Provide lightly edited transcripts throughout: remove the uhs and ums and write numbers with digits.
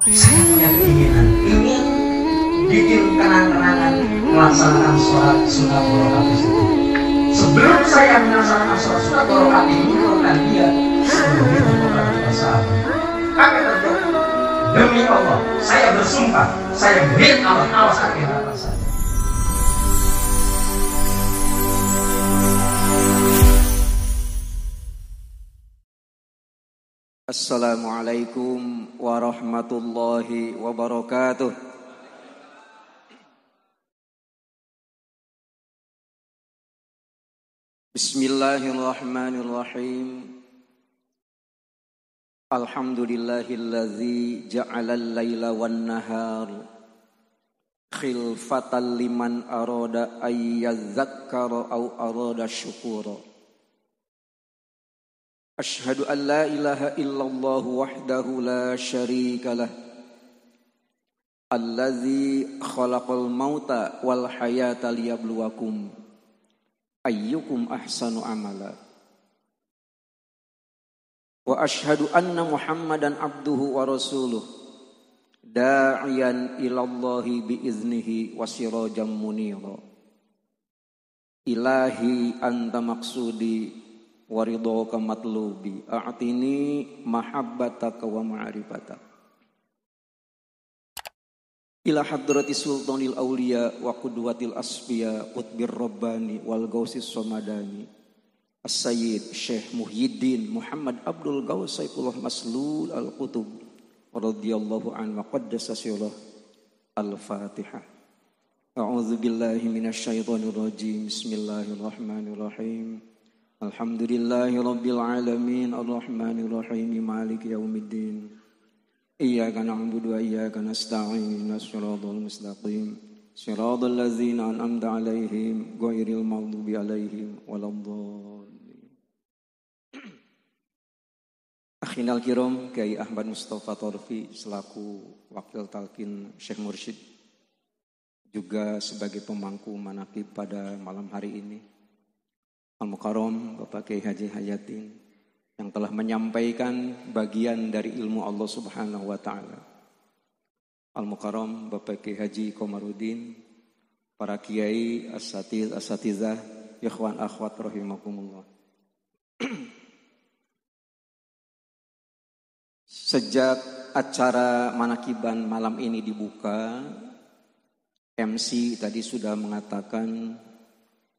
Saya punya keinginan, ingin bikin kenang-kenangan melaksanakan sholat sunat borokatis itu. Sebelum saya melaksanakan sholat sunat borokatis ini, menurunkan dia sebelum itu bukan sahabat. Apa yang terjadi? Demi Allah, saya bersumpah, saya beri awas akhir saya. Assalamualaikum warahmatullahi wabarakatuh. Bismillahirrahmanirrahim. Alhamdulillahilladzi ja'alal laila wan nahar khilfatan liman arada ayyadzakkara aw arada syukura. Ashhadu an la ilaha illallah wahdahu la syarika lah. Allazi khalaqal mauta wal hayata liyabluwakum ayyukum ahsanu amala. Wa ashhadu anna Muhammadan abduhu wa rasuluh da'iyan ilallahi biiznihi wa sirajan munira. Ilahi anta maqsudi waridhoka matlubi a'tini mahabbataka wa ma'rifataka ila hadrati sultanil awliya wa qudwatil asfiya qutbir rabbani wal gausis somadani as-sayyid Syekh Muhyiddin Muhammad Abdul Gaus Saifullah Maslul al-Qutub radhiyallahu anhu wa qaddasa sirah. Al-Fatihah. A'udzu billahi minasyaitonir rajim. Bismillahirrahmanirrahim. Alhamdulillahi rabbil alamin arrahmanir rahim maliki yaumiddin iyyaka na'budu wa iyyaka nasta'in shiratal mustaqim shiratal ladzina an'amta 'alaihim ghairil maghdubi 'alaihim waladdallin. Akhinal kiram Kiai Ahmad Mustafa Torfi selaku wakil talqin Syekh Mursyid juga sebagai pemangku manaqib pada malam hari ini. Al-Mukarram Bapak Kiai Haji Hayatin yang telah menyampaikan bagian dari ilmu Allah Subhanahu wa taala. Al-Mukarram Bapak Kiai Haji Komarudin, para kiai, asatizah, ikhwan akhwat rahimakumullah. Sejak acara manakiban malam ini dibuka, MC tadi sudah mengatakan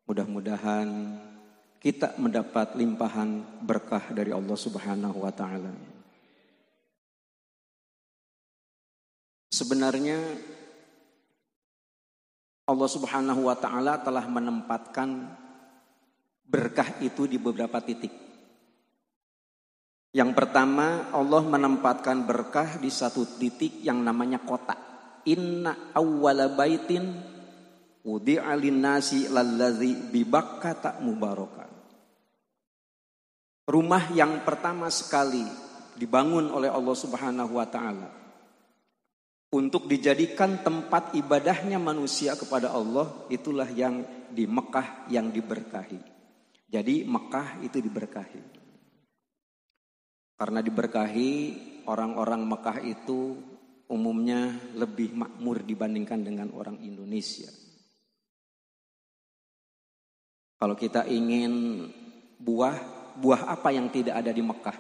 mudah-mudahan kita mendapat limpahan berkah dari Allah Subhanahu wa taala. Sebenarnya Allah Subhanahu wa taala telah menempatkan berkah itu di beberapa titik. Yang pertama, Allah menempatkan berkah di satu titik yang namanya kota. Inna awwala baitin wudi'a lin-nasi lallazi bi Bakkah mubarakan. Rumah yang pertama sekali dibangun oleh Allah Subhanahu wa taala untuk dijadikan tempat ibadahnya manusia kepada Allah, itulah yang di Mekah yang diberkahi. Jadi Mekah itu diberkahi. Karena diberkahi, orang-orang Mekah itu umumnya lebih makmur dibandingkan dengan orang Indonesia. Kalau kita ingin buah apa yang tidak ada di Mekah?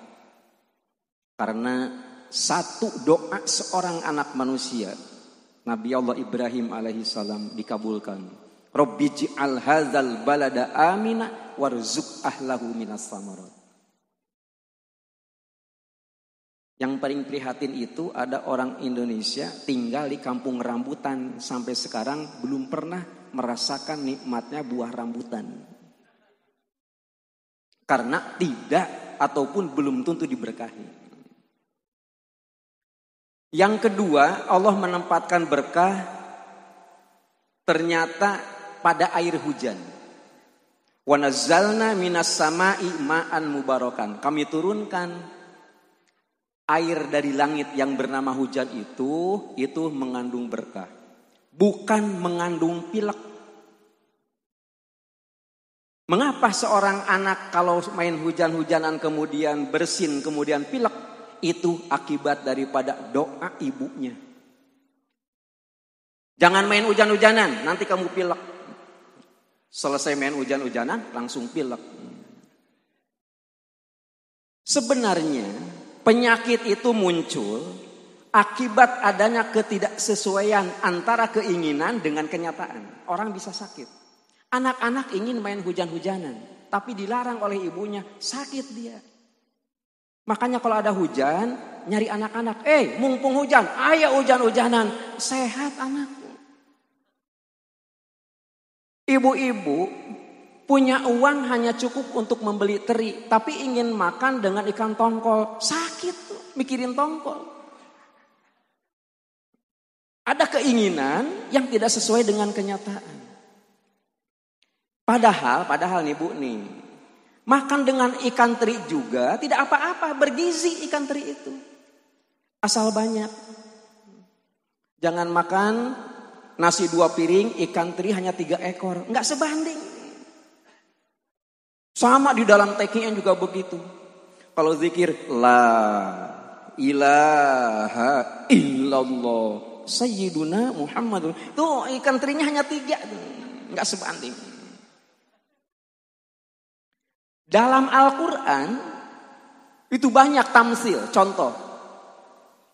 Karena satu doa seorang anak manusia, Nabi Allah Ibrahim alaihissalam dikabulkan. Rabbi ji'al hadzal balada amina warzuq ahlahu minas samarat. Yang paling prihatin itu ada orang Indonesia tinggal di kampung rambutan sampai sekarang belum pernah merasakan nikmatnya buah rambutan. Karena tidak ataupun belum tentu diberkahi. Yang kedua, Allah menempatkan berkah ternyata pada air hujan. Wa nazzalna minas sama'i ma'an mubarakan. Kami turunkan air dari langit yang bernama hujan itu mengandung berkah. Bukan mengandung pilek. Mengapa seorang anak kalau main hujan-hujanan kemudian bersin, kemudian pilek? Itu akibat daripada doa ibunya. Jangan main hujan-hujanan, nanti kamu pilek. Selesai main hujan-hujanan, langsung pilek. Sebenarnya penyakit itu muncul akibat adanya ketidaksesuaian antara keinginan dengan kenyataan. Orang bisa sakit. Anak-anak ingin main hujan-hujanan, tapi dilarang oleh ibunya, sakit dia. Makanya kalau ada hujan, nyari anak-anak. Mumpung hujan, ayo hujan-hujanan. Sehat anakku. Ibu-ibu punya uang hanya cukup untuk membeli teri. Tapi ingin makan dengan ikan tongkol. Sakit tuh, mikirin tongkol. Ada keinginan yang tidak sesuai dengan kenyataan. Padahal nih Bu nih. Makan dengan ikan teri juga tidak apa-apa, bergizi ikan teri itu. Asal banyak. Jangan makan nasi 2 piring, ikan teri hanya 3 ekor. Enggak sebanding. Sama di dalam takingnya juga begitu. Kalau zikir, la ilaha illallah sayyiduna Muhammadun. Tuh ikan terinya hanya 3. Enggak sebanding. Dalam Al-Quran itu banyak tamsil. Contoh,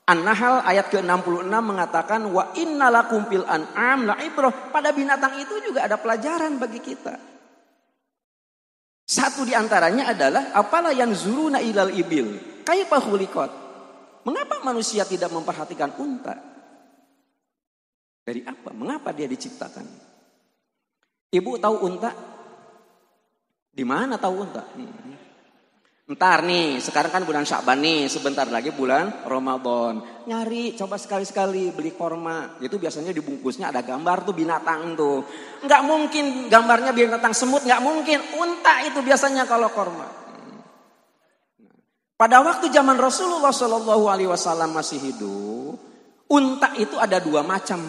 An-Nahl ayat ke-66 mengatakan wa innalakum fil an'am la'ibrah. Pada binatang itu juga ada pelajaran bagi kita. Satu di antaranya adalah apala yanzuruna ilal ibil kaifa khuliqat. Mengapa manusia tidak memperhatikan unta? Dari apa? Mengapa dia diciptakan? Ibu tahu unta? Di mana tahu unta? Ntar nih, sekarang kan bulan Sya'ban nih, sebentar lagi bulan Ramadan. Nyari, coba sekali-sekali beli korma. Itu biasanya dibungkusnya ada gambar tuh binatang tuh. Nggak mungkin gambarnya binatang semut, nggak mungkin. Unta itu biasanya kalau korma. Pada waktu zaman Rasulullah SAW masih hidup, unta itu ada 2 macam.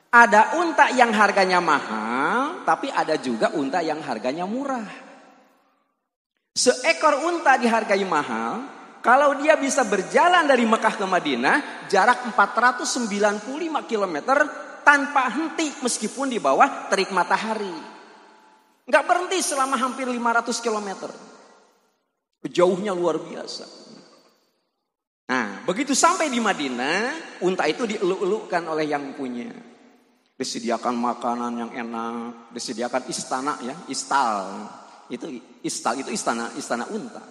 Ada unta yang harganya mahal, tapi ada juga unta yang harganya murah. Seekor unta dihargai mahal, kalau dia bisa berjalan dari Mekah ke Madinah, jarak 495 km tanpa henti meskipun di bawah terik matahari. Nggak berhenti selama hampir 500 km. Jauhnya luar biasa. Nah, begitu sampai di Madinah, unta itu dieluk-elukkan oleh yang punya. Disediakan makanan yang enak, disediakan istana ya, istal. Itu istana unta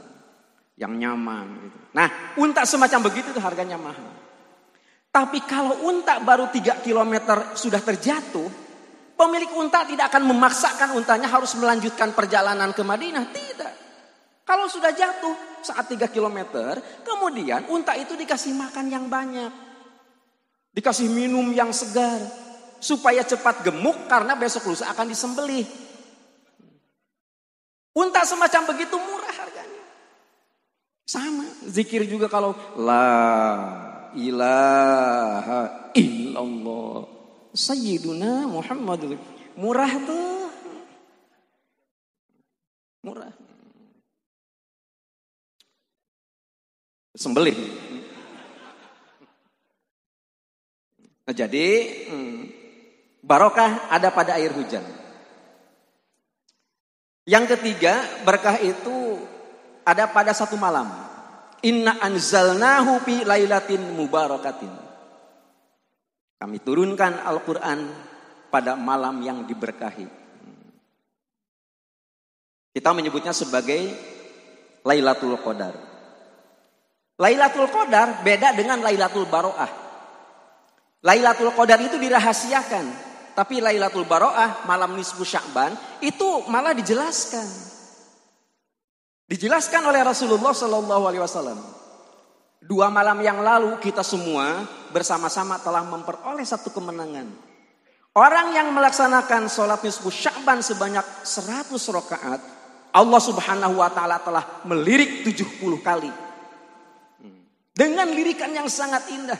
yang nyaman gitu. Nah, unta semacam begitu itu harganya mahal. Tapi kalau unta baru 3 km sudah terjatuh, pemilik unta tidak akan memaksakan untanya harus melanjutkan perjalanan ke Madinah, tidak. Kalau sudah jatuh saat 3 km, kemudian unta itu dikasih makan yang banyak. Dikasih minum yang segar. Supaya cepat gemuk karena besok lusa akan disembelih. Unta semacam begitu murah harganya. Sama. Zikir juga kalau la ilaha illallah sayyiduna Muhammadun. Murah tuh. Murah. Sembelih. Nah, jadi barokah ada pada air hujan. Yang ketiga, berkah itu ada pada satu malam. Inna anzalnahu fi lailatin mubarakatin. Kami turunkan Al-Quran pada malam yang diberkahi. Kita menyebutnya sebagai Lailatul Qadar. Lailatul Qadar beda dengan Lailatul Baroah. Lailatul Qadar itu dirahasiakan, tapi Lailatul Baroah malam nisfu Sya'ban itu malah dijelaskan. Dijelaskan oleh Rasulullah SAW. 2 malam yang lalu kita semua bersama-sama telah memperoleh satu kemenangan. Orang yang melaksanakan sholat nisfu Sya'ban sebanyak 100 rakaat, Allah Subhanahu wa Ta'ala telah melirik 70 kali. Dengan lirikan yang sangat indah.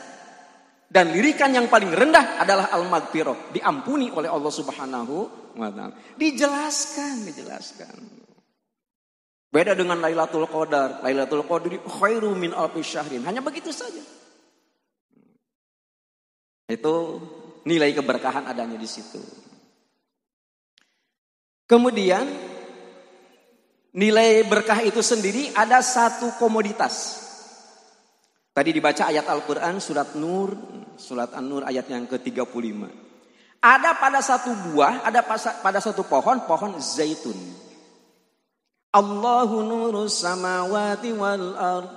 Dan lirikan yang paling rendah adalah al-maghfirah, diampuni oleh Allah Subhanahu wa Ta'ala. Dijelaskan. Beda dengan Lailatul Qadar. Lailatul Qadri khairu min alfi syahrin. Hanya begitu saja. Itu nilai keberkahan adanya di situ. Kemudian nilai berkah itu sendiri ada satu komoditas. Tadi dibaca ayat Al-Quran surat An-Nur ayat yang ke-35. Ada pada satu buah, ada pada satu pohon zaitun. Allahu nurus samawati wal ard.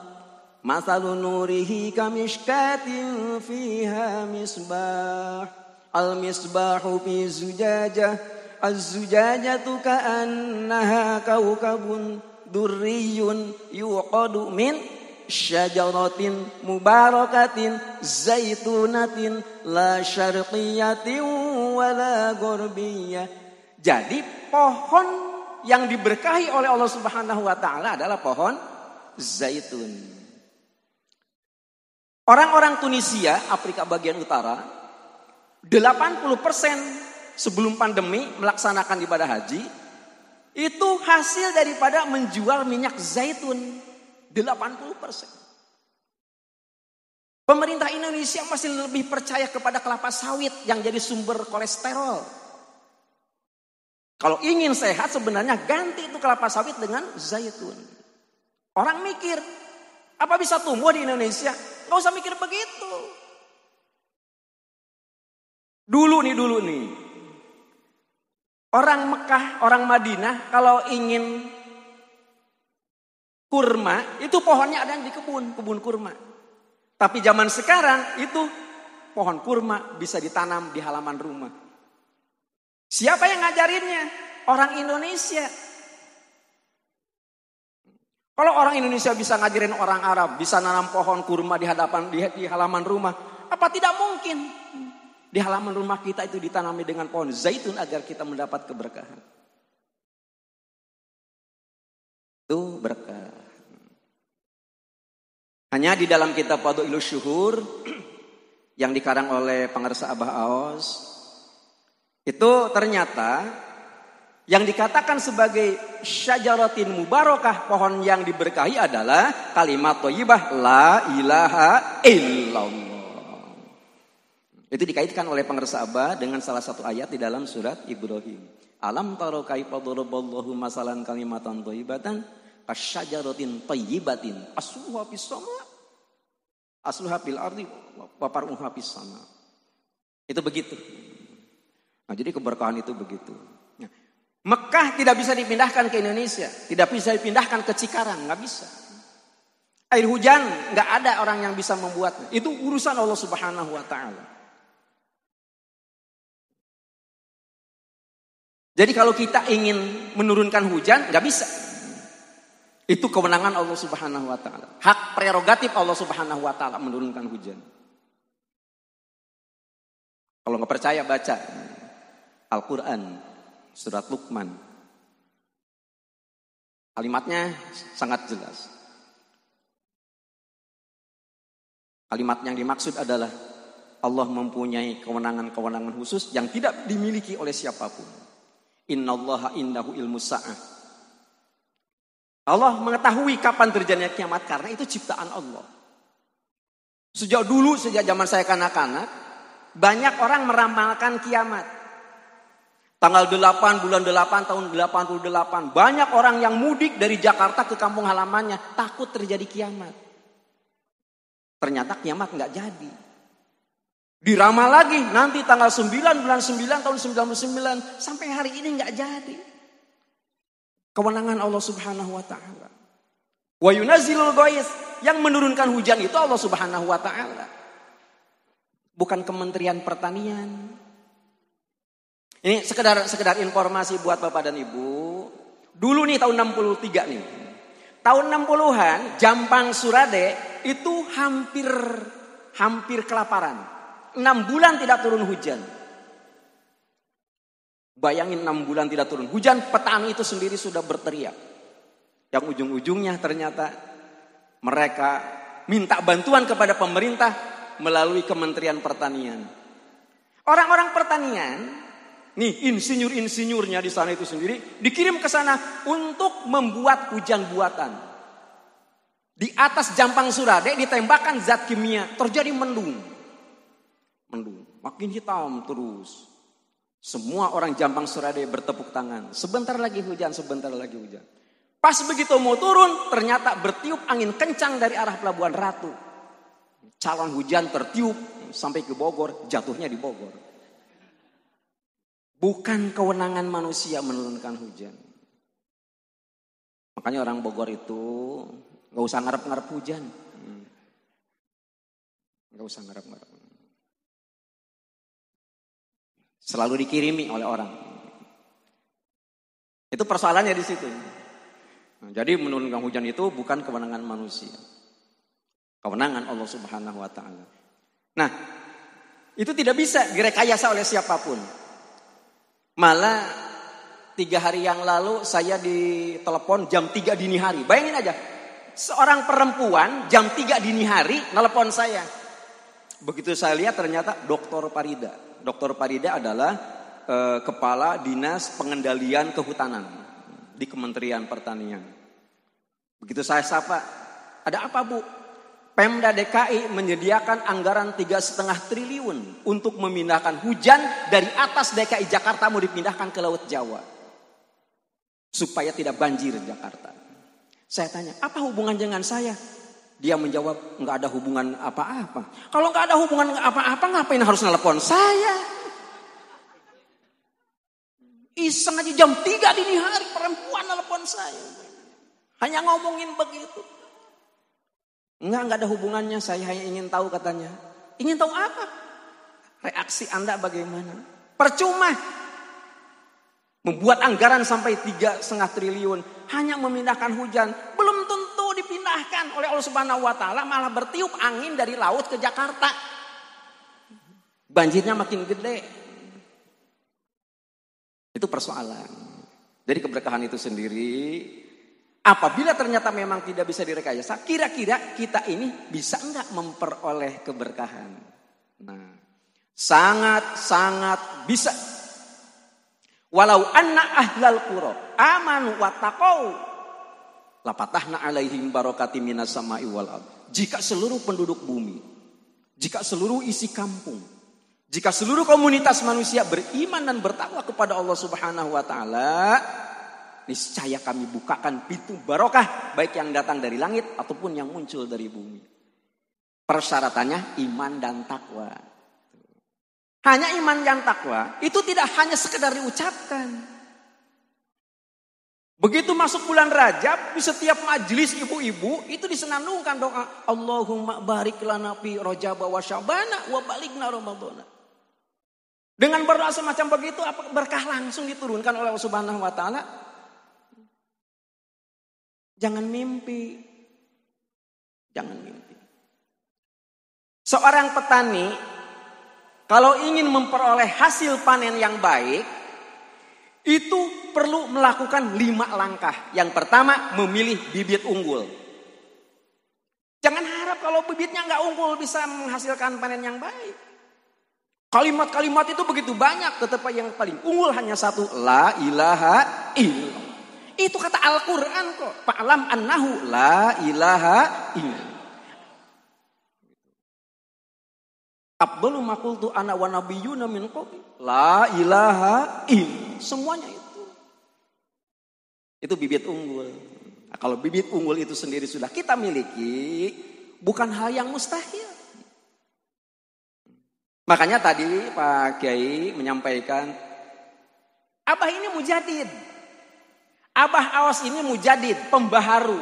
Mathalu nurihi kamishkatin fiha misbah. Al-misbahu fi zujajah. Az-zujajatu ka'annaha kawkabun durriyun yuqadu min syajaratin mubarakatin zaitunatin la syarqiyatin wala ghurbiyah. Jadi pohon yang diberkahi oleh Allah Subhanahu wa taala adalah pohon zaitun. Orang-orang Tunisia, Afrika bagian utara, 80% sebelum pandemi melaksanakan ibadah haji, itu hasil daripada menjual minyak zaitun. 80%. Pemerintah Indonesia masih lebih percaya kepada kelapa sawit yang jadi sumber kolesterol. Kalau ingin sehat sebenarnya ganti itu kelapa sawit dengan zaitun. Orang mikir, apa bisa tumbuh di Indonesia? Gak usah mikir begitu. Dulu nih. Orang Mekah, orang Madinah kalau ingin kurma, itu pohonnya ada yang di kebun kurma. Tapi zaman sekarang itu pohon kurma bisa ditanam di halaman rumah. Siapa yang ngajarinnya? Orang Indonesia. Kalau orang Indonesia bisa ngajarin orang Arab, bisa nanam pohon kurma di halaman rumah, apa tidak mungkin di halaman rumah kita itu ditanami dengan pohon zaitun agar kita mendapat keberkahan? Itu berkah. Hanya di dalam kitab Fadhilus Syuhur yang dikarang oleh pengarsa Abah Aos, itu ternyata yang dikatakan sebagai syajaratin mubarakah, pohon yang diberkahi adalah kalimat thayyibah la ilaha illallah. Itu dikaitkan oleh pengarsa Abah dengan salah satu ayat di dalam surat Ibrahim. Alam taro kaifa daraballahu masalan kalimatan thayyibatan kasyajaratin thayyibatin asluha fis sama asluha fil ardi wa far'uha fis sama. Itu begitu. Nah, jadi keberkahan itu begitu. Mekah tidak bisa dipindahkan ke Indonesia, tidak bisa dipindahkan ke Cikarang, nggak bisa. Air hujan nggak ada orang yang bisa membuatnya. Itu urusan Allah Subhanahu Wa Taala. Jadi kalau kita ingin menurunkan hujan, nggak bisa. Itu kewenangan Allah Subhanahu Wa Taala. Hak prerogatif Allah Subhanahu Wa Taala menurunkan hujan. Kalau nggak percaya baca Al-Quran. Surat Luqman. Kalimatnya sangat jelas. Kalimat yang dimaksud adalah Allah mempunyai kewenangan-kewenangan khusus yang tidak dimiliki oleh siapapun. Innallaha indahu ilmus sa'ah. Allah mengetahui kapan terjadinya kiamat karena itu ciptaan Allah. Sejak zaman saya kanak-kanak, banyak orang meramalkan kiamat. Tanggal 8 bulan 8 tahun 88. Banyak orang yang mudik dari Jakarta ke kampung halamannya. Takut terjadi kiamat. Ternyata kiamat gak jadi. Diramal lagi. Nanti tanggal 9 bulan 9 tahun 99. Sampai hari ini gak jadi. Kewenangan Allah Subhanahu Wa Ta'ala. Wa yunazzilul ghais. Yang menurunkan hujan itu Allah Subhanahu Wa Ta'ala. Bukan Kementerian Pertanian. Ini sekedar informasi buat Bapak dan Ibu. Dulu nih tahun 63 nih. Tahun 60-an Jampang Surade itu hampir kelaparan. 6 bulan tidak turun hujan. Bayangin 6 bulan tidak turun hujan, petani itu sendiri sudah berteriak. Yang ujung-ujungnya ternyata mereka minta bantuan kepada pemerintah melalui Kementerian Pertanian. Orang-orang pertanian Nih insinyur-insinyurnya di sana itu sendiri dikirim ke sana untuk membuat hujan buatan. Di atas Jampang Surade ditembakkan zat kimia, terjadi mendung. Makin hitam terus. Semua orang Jampang Surade bertepuk tangan. Sebentar lagi hujan. Pas begitu mau turun, ternyata bertiup angin kencang dari arah Pelabuhan Ratu. Calon hujan tertiup sampai ke Bogor, jatuhnya di Bogor. Bukan kewenangan manusia menurunkan hujan. Makanya orang Bogor itu gak usah ngarep-ngarep hujan. Gak usah ngarep-ngarep. Selalu dikirimi oleh orang. Itu persoalannya di situ. Nah, jadi menurunkan hujan itu bukan kewenangan manusia. Kewenangan Allah Subhanahu wa taala. Nah, itu tidak bisa direkayasa oleh siapapun. Malah 3 hari yang lalu saya ditelepon jam 3 dini hari. Bayangin aja, seorang perempuan jam 3 dini hari telepon saya. Begitu saya lihat ternyata Dr. Parida. Dr. Parida adalah Kepala Dinas Pengendalian Kehutanan di Kementerian Pertanian. Begitu saya sapa, ada apa Bu? Pemda DKI menyediakan anggaran 3,5 triliun untuk memindahkan hujan dari atas DKI Jakarta mau dipindahkan ke Laut Jawa. Supaya tidak banjir Jakarta. Saya tanya, apa hubungan dengan saya? Dia menjawab, nggak ada hubungan apa-apa. Kalau nggak ada hubungan apa-apa, ngapain harus nelpon saya? Iseng aja jam 3 dini hari perempuan nelpon saya. Hanya ngomongin begitu. Enggak ada hubungannya, saya hanya ingin tahu katanya. Ingin tahu apa? Reaksi Anda bagaimana? Percuma. Membuat anggaran sampai 3,5 triliun. Hanya memindahkan hujan. Belum tentu dipindahkan oleh Allah Subhanahu wa taala, malah bertiup angin dari laut ke Jakarta. Banjirnya makin gede. Itu persoalan. Jadi keberkahan itu sendiri, apabila ternyata memang tidak bisa direkayasa, kira-kira kita ini bisa enggak memperoleh keberkahan? Nah, sangat-sangat bisa. Walau anna ahlal qura amanu wattaqau lapatahna alaihim barakatim minas sama'i wal ardh. Jika seluruh penduduk bumi, jika seluruh isi kampung, jika seluruh komunitas manusia beriman dan bertakwa kepada Allah Subhanahu wa taala, niscaya kami bukakan pintu barokah baik yang datang dari langit ataupun yang muncul dari bumi. Persyaratannya iman dan takwa. Hanya iman dan takwa itu tidak hanya sekedar diucapkan. Begitu masuk bulan Rajab, di setiap majelis ibu-ibu itu disenandungkan doa Allahumma barik lana fi Rajab wa Sya'bana wa balighna Ramadhana. Dengan berdoa semacam begitu, apa berkah langsung diturunkan oleh Allah Subhanahu wa taala? Jangan mimpi. Jangan mimpi. Seorang petani kalau ingin memperoleh hasil panen yang baik, itu perlu melakukan 5 langkah. Yang pertama, memilih bibit unggul. Jangan harap kalau bibitnya nggak unggul bisa menghasilkan panen yang baik. Kalimat-kalimat itu begitu banyak, tetapi yang paling unggul hanya satu, la ilaha illallah. Itu kata Al-Quran kok. Fa'lam annahu la ilaha illallah. Afdalu ma qultu ana wa nabiyyuna min qabli la ilaha illallah. Semuanya itu. Itu bibit unggul. Nah, kalau bibit unggul itu sendiri sudah kita miliki, bukan hal yang mustahil. Makanya tadi Pak Kiai menyampaikan, Abah ini mujadid. Abah Awas ini mujadid, pembaharu.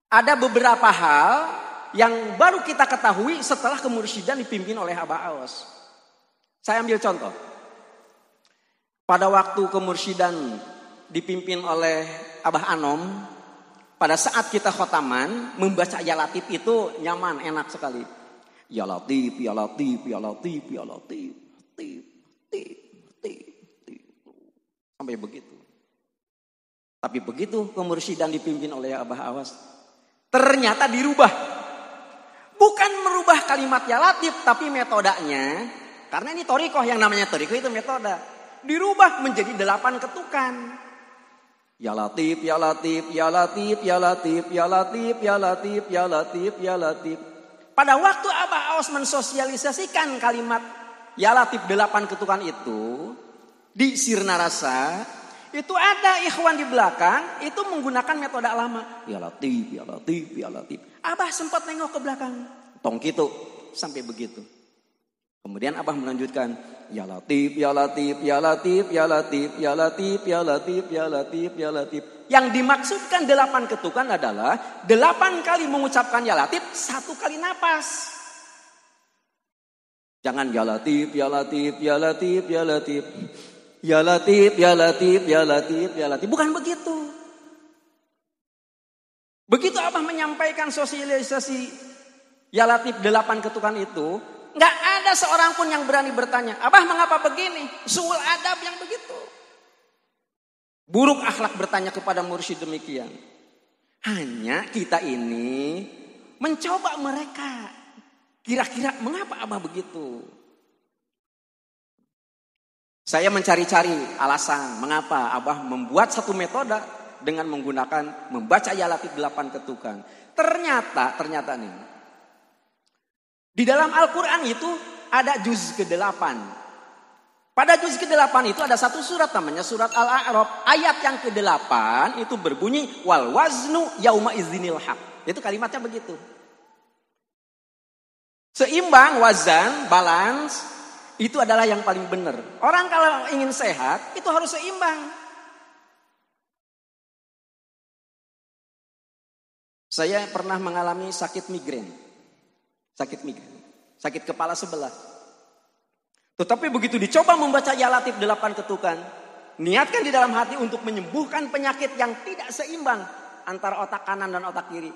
Ada beberapa hal yang baru kita ketahui setelah kemursyidaan dipimpin oleh Abah Awas. Saya ambil contoh. Pada waktu kemursyidaan dipimpin oleh Abah Anom, pada saat kita khotaman, membaca Ya Latif itu nyaman, enak sekali. Ya Latif, Ya Latif, Ya Latif, Ya Latif, Latif, Latif, Latif. Sampai begitu. Tapi begitu kemursyidaan dipimpin oleh Abah Awas, ternyata dirubah. Bukan merubah kalimat Ya Latif, tapi metodenya Karena ini thariqah, yang namanya thariqah itu metode. Dirubah menjadi 8 ketukan. Ya Latif, Ya Latif, Ya Latif, Ya Latif, Ya Latif, Ya Latif, Ya Latif, Ya Latif. Pada waktu Abah Aos mensosialisasikan kalimat Ya Latif 8 ketukan itu di Sirna Rasa, itu ada ikhwan di belakang itu menggunakan metode lama. Ya Latif, Ya Latif, Ya Latif. Abah sempat nengok ke belakang. Tong gitu sampai begitu. Kemudian Abah melanjutkan, Ya Latif, Ya Latif, Ya Latif, Ya Latif, Ya Latif, Ya Latif, Ya Latif, Ya Latif. Yang dimaksudkan 8 ketukan adalah 8 kali mengucapkan Ya Latif, 1 kali napas. Jangan Ya Latif, Ya Latif, Ya Latif, Ya Latif. Ya Latif, Ya Latif, Ya Latif, Ya Latif. Bukan begitu. Begitu Abah menyampaikan sosialisasi Ya Latif 8 ketukan itu, nggak ada seorang pun yang berani bertanya, Abah mengapa begini? Suul adab yang begitu. Buruk akhlak bertanya kepada mursyid demikian. Hanya kita ini mencoba mereka. Kira-kira mengapa Abah begitu? Saya mencari-cari alasan mengapa Abah membuat satu metode dengan menggunakan membaca Ya Latif 8 ketukan. Ternyata nih. Di dalam Al-Quran itu ada juz ke-8. Pada juz ke-8 itu ada satu surat namanya surat Al-A'raf. Ayat yang ke-8 itu berbunyi wal waznu yauma izinil haq. Itu kalimatnya begitu. Seimbang, wazan, balance itu adalah yang paling benar. Orang kalau ingin sehat itu harus seimbang. Saya pernah mengalami sakit migrain. Sakit kepala sebelah. Tetapi begitu dicoba membaca Ya Latif 8 ketukan, niatkan di dalam hati untuk menyembuhkan penyakit yang tidak seimbang antara otak kanan dan otak kiri.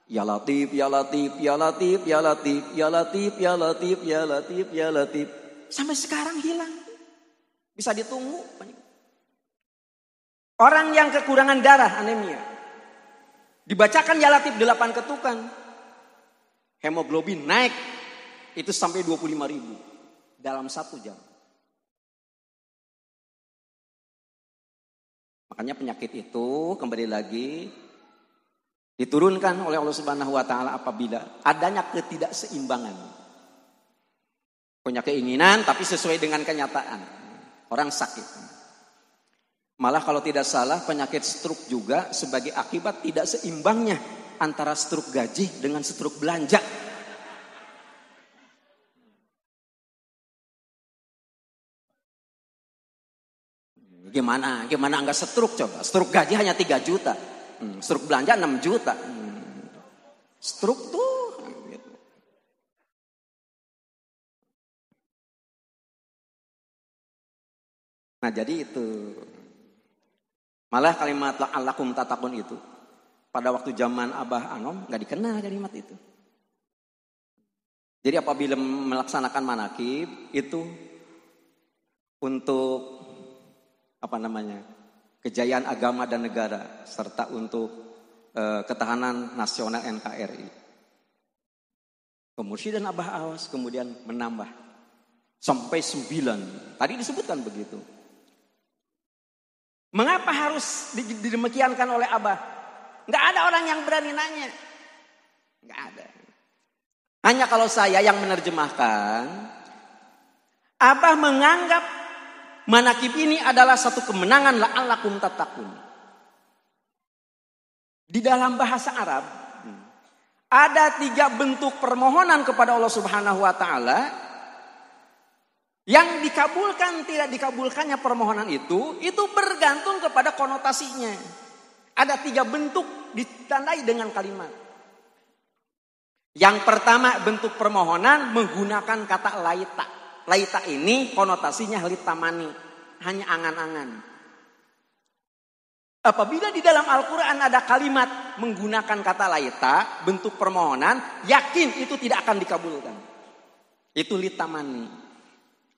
Ya Latif, Ya Latif, Ya Latif, Ya Latif, Ya Latif, Ya Latif, Ya Latif, Ya Latif. Sampai sekarang hilang. Bisa ditunggu. Orang yang kekurangan darah, anemia, dibacakan Ya Latif 8 ketukan, hemoglobin naik itu sampai 25.000 dalam 1 jam. Makanya penyakit itu kembali lagi diturunkan oleh Allah Subhanahu wa taala apabila adanya ketidakseimbangan. Punya keinginan tapi sesuai dengan kenyataan. Orang sakit. Malah kalau tidak salah penyakit stroke juga sebagai akibat tidak seimbangnya antara stroke gaji dengan stroke belanja. Gimana enggak stroke coba? Stroke gaji hanya 3 juta. Stroke belanja 6 juta. Stroke tuh gitu. Nah, jadi itu. Malah kalimat la'allakum tattaqun itu pada waktu zaman Abah Anom nggak dikenal kalimat itu. Jadi apabila melaksanakan manakib itu untuk kejayaan agama dan negara serta untuk ketahanan nasional NKRI. Kemursyidan Abah Aos kemudian menambah sampai 9. Tadi disebutkan begitu. Mengapa harus didemikiankan oleh Abah? Nggak ada orang yang berani nanya. Nggak ada. Hanya kalau saya yang menerjemahkan, Abah menganggap manakib ini adalah satu kemenangan la'allakum tattaqun. Di dalam bahasa Arab ada 3 bentuk permohonan kepada Allah Subhanahu wa taala. Yang dikabulkan tidak dikabulkannya permohonan itu bergantung kepada konotasinya. Ada 3 bentuk ditandai dengan kalimat. Yang pertama bentuk permohonan menggunakan kata laita. Laita ini konotasinya litamani, hanya angan-angan. Apabila di dalam Al-Quran ada kalimat menggunakan kata laita, bentuk permohonan, yakin itu tidak akan dikabulkan. Itu litamani.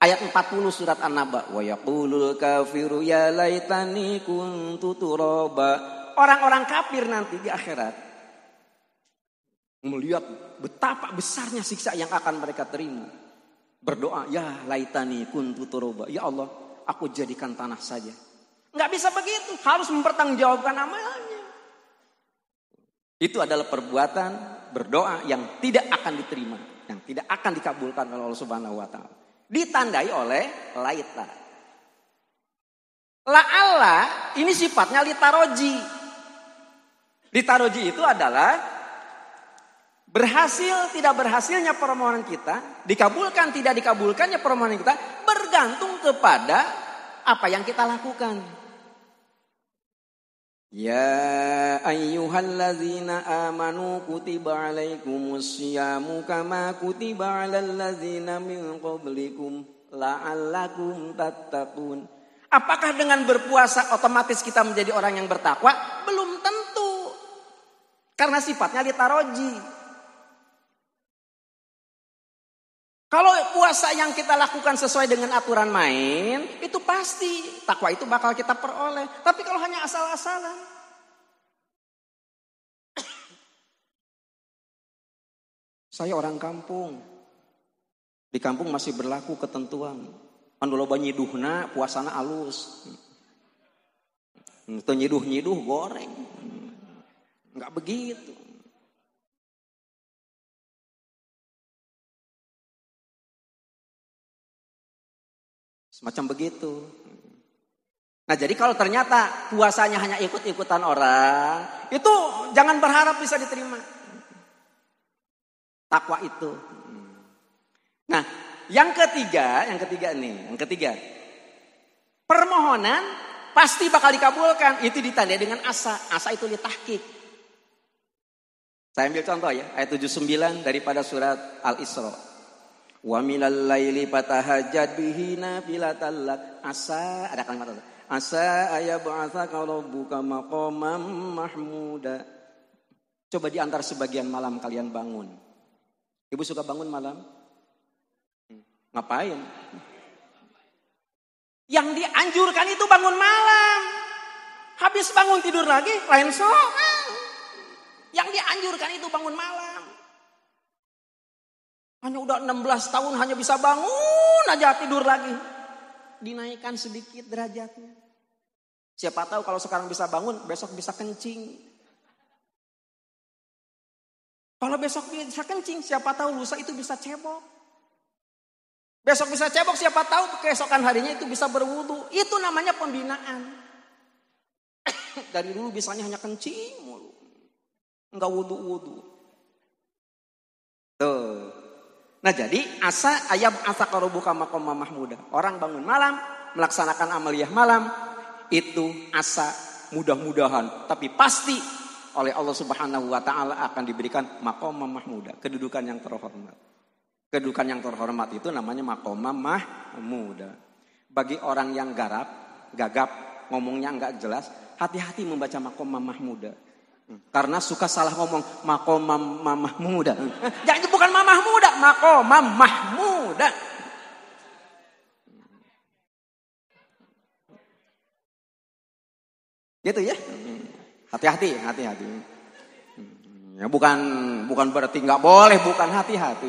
Ayat 40 surat An-Naba. Wa yaqulul kafiru ya laitani kuntu turaba. Orang-orang kafir nanti di akhirat melihat betapa besarnya siksa yang akan mereka terima. Berdoa, ya laitani kuntu turaba. Ya Allah, aku jadikan tanah saja. Nggak bisa begitu, harus mempertanggungjawabkan amalnya. Itu adalah perbuatan berdoa yang tidak akan diterima, yang tidak akan dikabulkan oleh Allah Subhanahu wa taala. Ditandai oleh laita. La'alla ini sifatnya litaroji. Litaroji itu adalah berhasil tidak berhasilnya permohonan kita, dikabulkan tidak dikabulkannya permohonan kita bergantung kepada apa yang kita lakukan. Ya ayyuhallazina amanu kutiba alaikumusyamu kama kutiba alal ladzina min qablikum la'allakum tattaqun. Apakah dengan berpuasa otomatis kita menjadi orang yang bertakwa? Belum tentu. Karena sifatnya litaroji. Kalau puasa yang kita lakukan sesuai dengan aturan main, itu pasti takwa itu bakal kita peroleh. Tapi kalau hanya asal-asalan, saya orang kampung, di kampung masih berlaku ketentuan. Anu loba nyiduhna puasana alus, itu nyiduh goreng, nggak begitu. Semacam begitu. Nah jadi kalau ternyata puasanya hanya ikut-ikutan orang, itu jangan berharap bisa diterima. Takwa itu. Nah yang ketiga nih. Permohonan pasti bakal dikabulkan. Itu ditandai dengan asa. Asa itu litahqiq. Saya ambil contoh ya. Ayat 79 daripada surat Al-Isra. Wa minal laili fatahajjad bihi nafilatan lak. Asa, ada kalimat itu. Asa ayab'atsaka rabbuka maqaman mahmuda. Coba di antar sebagian malam kalian bangun. Ibu suka bangun malam? Ngapain? Yang dianjurkan itu bangun malam. Habis bangun tidur lagi, lain soal. Yang dianjurkan itu bangun malam. Hanya udah 16 tahun hanya bisa bangun aja tidur lagi. Dinaikkan sedikit derajatnya. Siapa tahu kalau sekarang bisa bangun, besok bisa kencing. Kalau besok bisa kencing, siapa tahu lusa itu bisa cebok. Besok bisa cebok, siapa tahu keesokan harinya itu bisa berwudu. Itu namanya pembinaan. Dari dulu bisanya hanya kencing mulu. Enggak wudu-wudu. Tuh. Nah jadi asa ayam asaka rabbuka maqama mahmuda. Orang bangun malam, melaksanakan amaliyah malam, itu asa mudah-mudahan. Tapi pasti oleh Allah Subhanahu wa ta'ala akan diberikan maqama mahmuda. Kedudukan yang terhormat. Kedudukan yang terhormat itu namanya maqama mahmuda. Bagi orang yang gagap, ngomongnya enggak jelas, hati-hati membaca maqama mahmuda. Karena suka salah ngomong maqama mahmuda. Jadi bukan mamah muda, maqama mahmuda. Gitu ya. Hati-hati. Ya, bukan berarti nggak boleh, bukan hati-hati.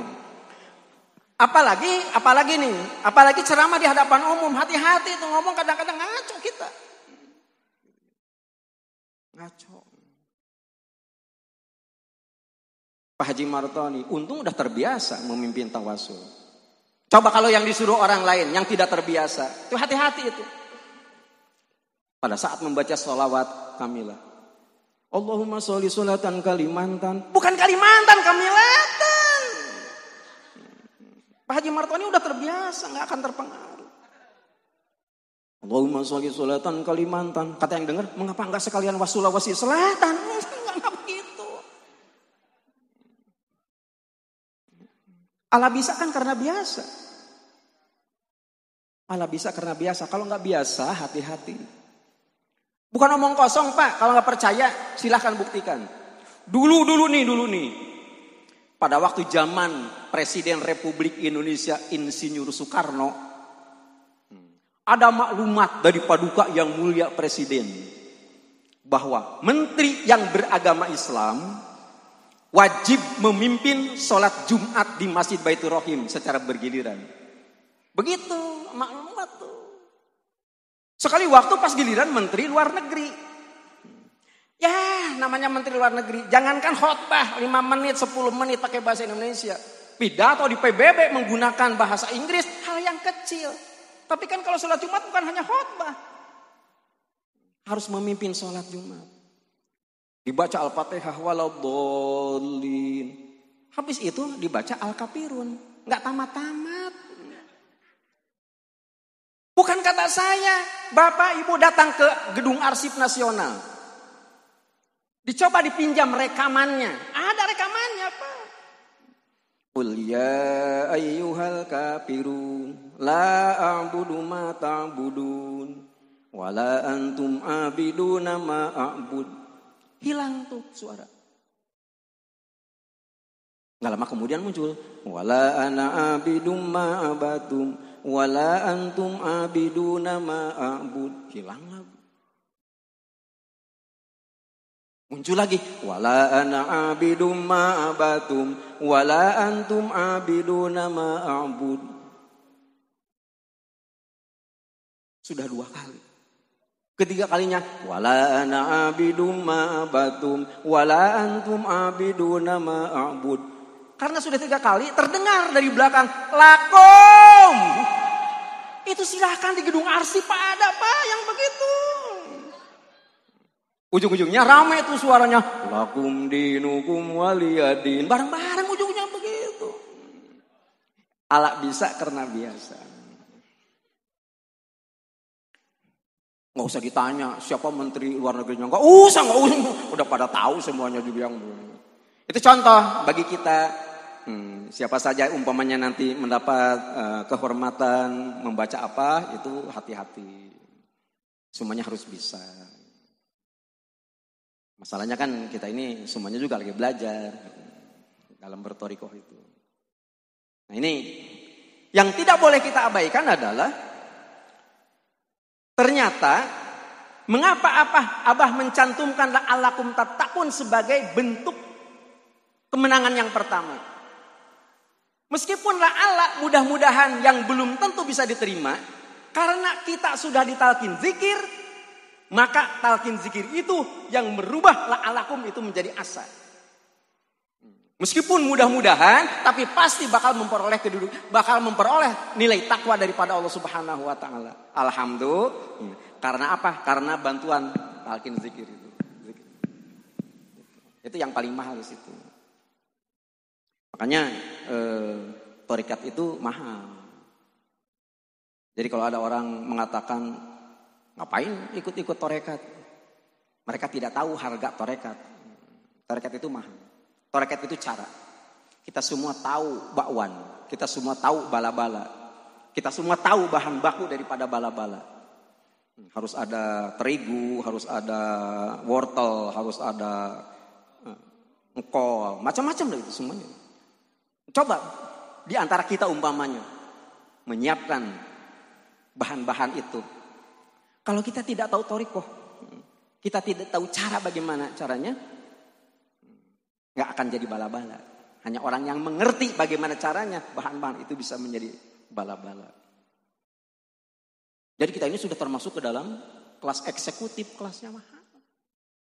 Apalagi ceramah di hadapan umum, hati-hati itu ngomong kadang-kadang ngaco kita. Ngaco. Pak Haji Martoni, untung udah terbiasa memimpin tawasul. Coba kalau yang disuruh orang lain yang tidak terbiasa, itu hati-hati itu. Pada saat membaca sholawat Kamilah, Allahumma sholli sholatan kalimatan, bukan Kalimantan, Kamilatan. Pak Haji Martoni udah terbiasa, nggak akan terpengaruh. Allahumma sholli sholatan kalimatan. Kata yang dengar, mengapa nggak sekalian Sulawesi Selatan? Nggak begitu. Allah bisa kan karena biasa. Allah bisa karena biasa. Kalau nggak biasa, hati-hati. Bukan omong kosong Pak. Kalau nggak percaya, silahkan buktikan. Dulu nih. Pada waktu zaman Presiden Republik Indonesia Insinyur Soekarno, ada maklumat dari Paduka Yang Mulia Presiden bahwa menteri yang beragama Islam wajib memimpin sholat Jumat di Masjid Baitur Rahim secara bergiliran. Begitu maklumat tuh. Sekali waktu pas giliran menteri luar negeri. Ya namanya menteri luar negeri. Jangankan khotbah 5 menit 10 menit pakai bahasa Indonesia. Pidato di PBB menggunakan bahasa Inggris hal yang kecil. Tapi kan kalau sholat Jumat bukan hanya khotbah. Harus memimpin sholat Jumat. Dibaca Al-Fatihah waladhdallin. Habis itu dibaca Al-Kafirun. Nggak tamat-tamat. Bukan kata saya. Bapak Ibu datang ke Gedung Arsip Nasional. Dicoba dipinjam rekamannya. Ada rekamannya Pak. Qul ya ayyuhal kafirun la a'budu ma ta'budun wala antum abiduna ma a'bud. Hilang tuh suara. Nggak lama kemudian muncul wala ana abidum ma abatum wala antum abiduna ma a'bud. Hilang lagi. Muncul lagi wala ana abidum ma abatum wala antum abiduna ma a'bud. Sudah 2 kali. Ketiga kalinya wala ana abidum ma abatum wala antum abiduna ma a'bud. Karena sudah 3 kali terdengar dari belakang lakum. Itu silahkan di Gedung Arsip ada Pak yang begitu. Ujung-ujungnya ramai tuh suaranya. Lakum dinukum waliyadin. Bareng-bareng ujungnya begitu. Ala bisa karena biasa. Nggak usah ditanya siapa menteri luar negerinya. Nggak usah. Udah pada tahu semuanya juga yang itu contoh bagi kita. Siapa saja umpamanya nanti mendapat kehormatan membaca apa itu hati-hati. Semuanya harus bisa. Masalahnya kan kita ini semuanya juga lagi belajar dalam bertorikoh itu. Nah ini yang tidak boleh kita abaikan adalah ternyata mengapa Abah mencantumkan la'allakum tattaqun sebagai bentuk kemenangan yang pertama. Meskipun la'alla mudah-mudahan yang belum tentu bisa diterima karena kita sudah ditalkin zikir. Maka talqin zikir itu yang merubah la'alakum itu menjadi asa. Meskipun mudah-mudahan, tapi pasti bakal memperoleh nilai takwa daripada Allah Subhanahu Wa Taala. Alhamdulillah. Karena apa? Karena bantuan talqin zikir itu. Itu yang paling mahal di situ. Makanya thariqat itu mahal. Jadi kalau ada orang mengatakan ngapain ikut-ikut torekat? Mereka tidak tahu harga torekat. Torekat itu mahal. Torekat itu cara. Kita semua tahu bakwan. Kita semua tahu bala-bala. Kita semua tahu bahan baku daripada bala-bala. Harus ada terigu, harus ada wortel, harus ada engkol. Macam-macam lah itu semuanya. Coba di antara kita umpamanya menyiapkan bahan-bahan itu. Kalau kita tidak tahu thariqah, kita tidak tahu cara bagaimana caranya, nggak akan jadi bala-bala. Hanya orang yang mengerti bagaimana caranya, bahan-bahan itu bisa menjadi bala-bala. Jadi kita ini sudah termasuk ke dalam kelas eksekutif, kelasnya mahal.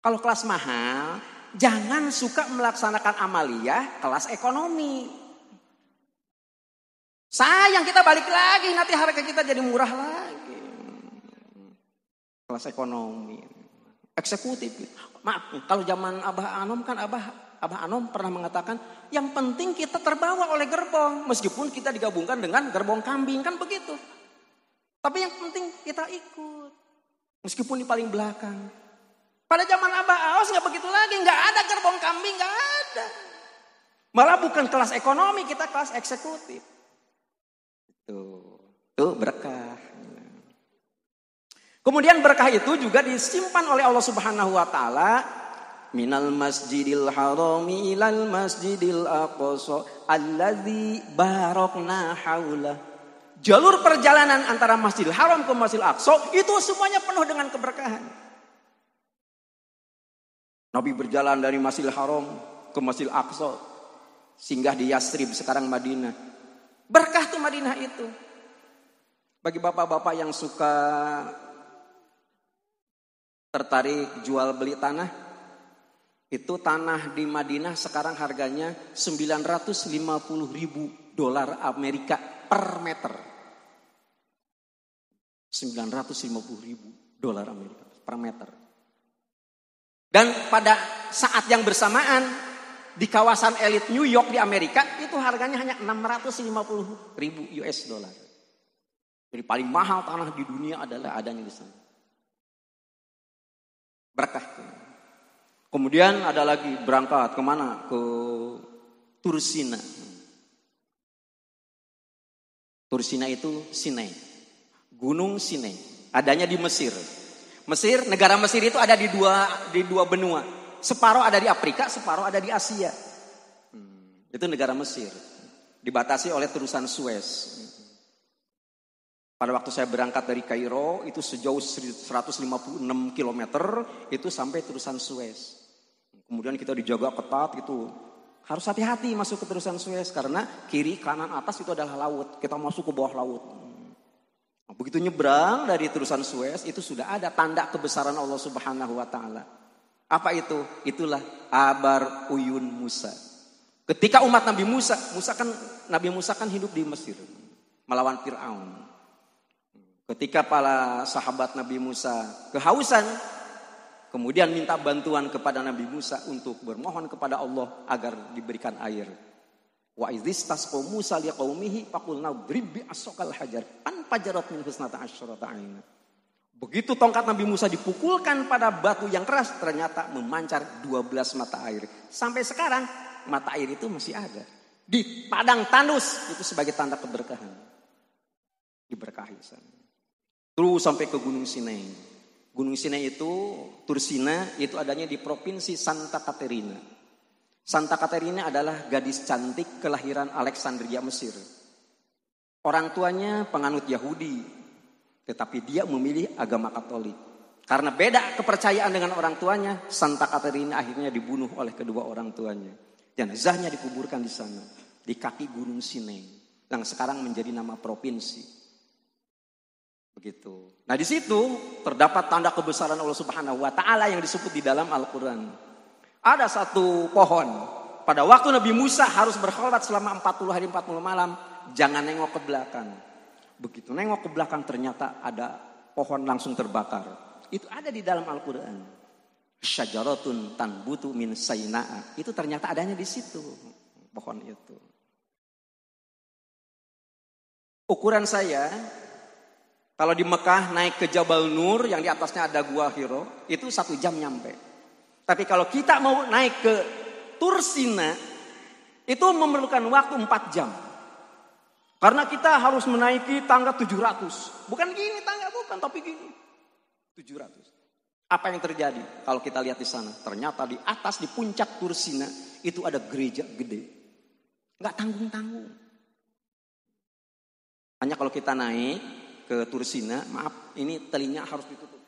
Kalau kelas mahal, jangan suka melaksanakan amaliyah kelas ekonomi. Sayang kita balik lagi, nanti harga kita jadi murah lagi. Kelas ekonomi, eksekutif. Maaf, kalau zaman Abah Anom kan Abah Anom pernah mengatakan yang penting kita terbawa oleh gerbong, meskipun kita digabungkan dengan gerbong kambing kan begitu. Tapi yang penting kita ikut, meskipun di paling belakang. Pada zaman Abah Aos nggak begitu lagi, nggak ada gerbong kambing, nggak ada. Malah bukan kelas ekonomi, kita kelas eksekutif. Tuh berkah. Kemudian berkah itu juga disimpan oleh Allah Subhanahu Wa Taala. Minal masjidil harami ilal masjidil aqsa alladzi barakna haula. Jalur perjalanan antara Masjidil Haram ke Masjidil Aqsa itu semuanya penuh dengan keberkahan. Nabi berjalan dari Masjidil Haram ke Masjidil Aqsa, singgah di Yasrib sekarang Madinah. Berkah tuh Madinah itu. Bagi bapak-bapak yang suka tertarik jual beli tanah, itu tanah di Madinah sekarang harganya $950.000 Amerika per meter. $950.000 Amerika per meter. Dan pada saat yang bersamaan di kawasan elit New York di Amerika itu harganya hanya $650.000. Jadi paling mahal tanah di dunia adalah adanya di sana. Berkah. Kemudian ada lagi berangkat kemana? Ke Tursina. Tursina itu Sinai. Gunung Sinai. Adanya di Mesir. Negara Mesir itu ada di dua benua. Separuh ada di Afrika, separuh ada di Asia. Itu negara Mesir. Dibatasi oleh terusan Suez. Pada waktu saya berangkat dari Kairo, itu sejauh 156 km, itu sampai terusan Suez. Kemudian kita dijaga ketat gitu. Harus hati-hati masuk ke terusan Suez, karena kiri, kanan, atas itu adalah laut. Kita masuk ke bawah laut. Begitu nyebrang dari terusan Suez, itu sudah ada tanda kebesaran Allah Subhanahu wa Ta'ala. Apa itu? Itulah Abar Uyun Musa. Ketika umat Nabi Musa kan hidup di Mesir, melawan Fir'aun. Ketika para sahabat Nabi Musa kehausan, kemudian minta bantuan kepada Nabi Musa untuk bermohon kepada Allah agar diberikan air. Wa idzistasqa Musa liqaumihi faqulna drib bi asqal hajar an fajarat min husnata asyrata aina. Begitu tongkat Nabi Musa dipukulkan pada batu yang keras, ternyata memancar 12 mata air. Sampai sekarang mata air itu masih ada di padang tandus, itu sebagai tanda keberkahan. Diberkahi sana. Terus sampai ke Gunung Sinai. Gunung Sinai itu, Tursina, itu adanya di provinsi Santa Caterina. Santa Caterina adalah gadis cantik kelahiran Alexandria, Mesir. Orang tuanya penganut Yahudi, tetapi dia memilih agama Katolik. Karena beda kepercayaan dengan orang tuanya, Santa Caterina akhirnya dibunuh oleh kedua orang tuanya. Jenazahnya dikuburkan di sana, di kaki Gunung Sinai, yang sekarang menjadi nama provinsi. Begitu. Nah, di situ terdapat tanda kebesaran Allah Subhanahu wa Ta'ala yang disebut di dalam Al-Quran. Ada satu pohon. Pada waktu Nabi Musa harus berkholwat selama 40 hari 40 malam, jangan nengok ke belakang. Begitu nengok ke belakang ternyata ada pohon langsung terbakar. Itu ada di dalam Al-Quran. Syajaratun tanbutu min Saina'a. Itu ternyata adanya di situ, pohon itu. Ukuran saya, kalau di Mekah naik ke Jabal Nur yang di atasnya ada Gua Hiro, itu 1 jam nyampe. Tapi kalau kita mau naik ke Tursina, itu memerlukan waktu 4 jam. Karena kita harus menaiki tangga 700. Bukan gini tangga, bukan, tapi gini. 700. Apa yang terjadi kalau kita lihat di sana? Ternyata di atas, di puncak Tursina, itu ada gereja gede. Nggak tanggung-tanggung. Hanya kalau kita naik ke Tursina, maaf, ini telinga harus ditutup.